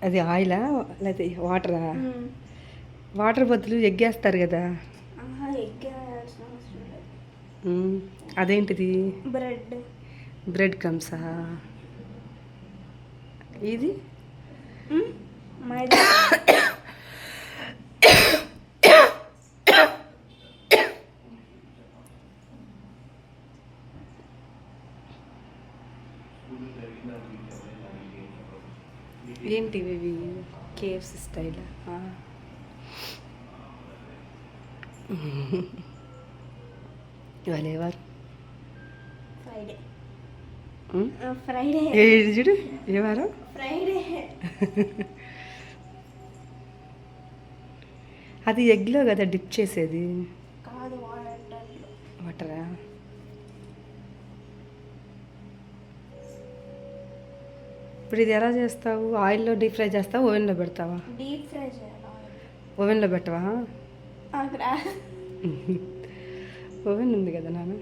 అది ఆయిలా లేకపోతే వాటరా? వాటర్ బదులు ఎగ్గేస్తారు కదా. అదేంటిది? బ్రెడ్ క్రమ్సా? ఇది మైదా. ఏంటివి ఇవి? కేఎఫ్సి స్టైలా? ఇవాళ ఏ వారం? ఫ్రైడే. చూడు ఏ వారం? ఫ్రైడే. అది ఎగ్లో కదా డిప్ చేసేది? కాదు, వాటరా? ఇప్పుడు ఇది ఎలా చేస్తావు? ఆయిల్లో డీప్ ఫ్రై చేస్తావా, ఓవెన్లో పెడతావా? డీప్ ఫ్రై చేయాలి. ఓవెన్లో పెట్టవా? ఓవెన్ ఉంది కదా నాన్న.